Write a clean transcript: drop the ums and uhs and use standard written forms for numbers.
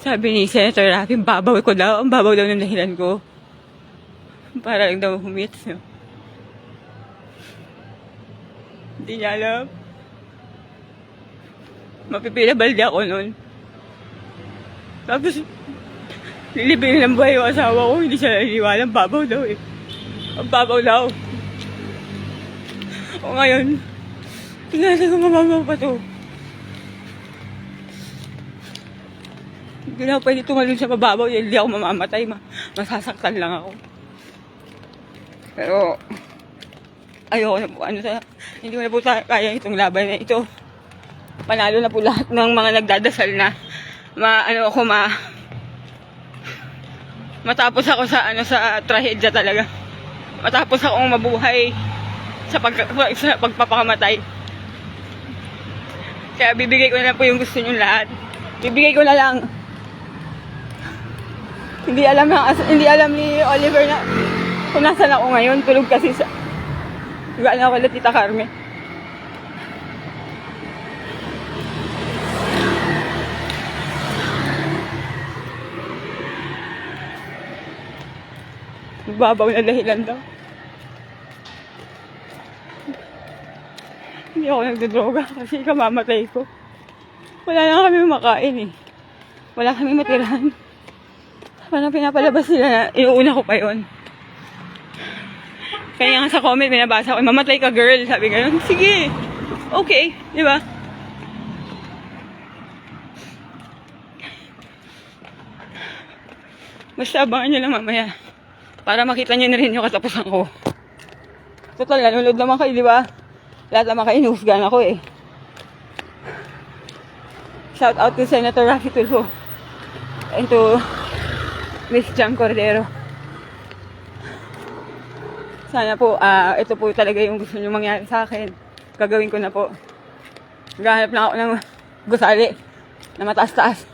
Sabi ni Senator Rafi, babaw ko daw. Ang babaw daw ng dahilan ko. Para lang daw humits. No? Hindi niya alam. Mapipila balde ako nun. Tapos, lilibing ng buhay yung asawa ko. Hindi siya naniniwala. Ang babaw daw eh. Ang babaw daw. O ngayon, tingnan ko mababaw pa to. Hindi na ako pwede tumalon sa mababaw. Hindi ako mamamatay. Masasaktan lang ako. Pero, ayoko na po. Hindi ko na po kaya itong laban na ito. Panalo na po lahat ng mga nagdadasal na matapos ako sa trahedya talaga. Matapos akong mabuhay sa pagpapakamatay. Kaya bibigay ko na lang po yung gusto nyo lahat. Bibigay ko na lang. Hindi alam ni Oliver na kung nasan ako ngayon. Tulog kasi sa gaan ako na Tita Carmen. Babaw na dahilan daw. Hindi ako nagdodroga kasi kamamatay ko. Wala na kami makain eh. Wala kami matirahan. Parang pinapalabas nila na iuuna ko pa yun. Kaya nga sa comment binabasa ko, mamatay ka girl. Sabi gano'n, sige. Okay, di ba? Basta abangan nyo lang mamaya. Para makita nyo na rin yung katapusan ko. Total, nanonood naman kayo, di ba? Lahat naman kayo, inuhusgan ako eh. Shout out to Senator Rafi Tulfo. And to Miss Jam Cordero. Sana po, ito po talaga yung gusto nyo mangyari sa akin. Gagawin ko na po. Gahanap na ako ng gusali na mataas-taas.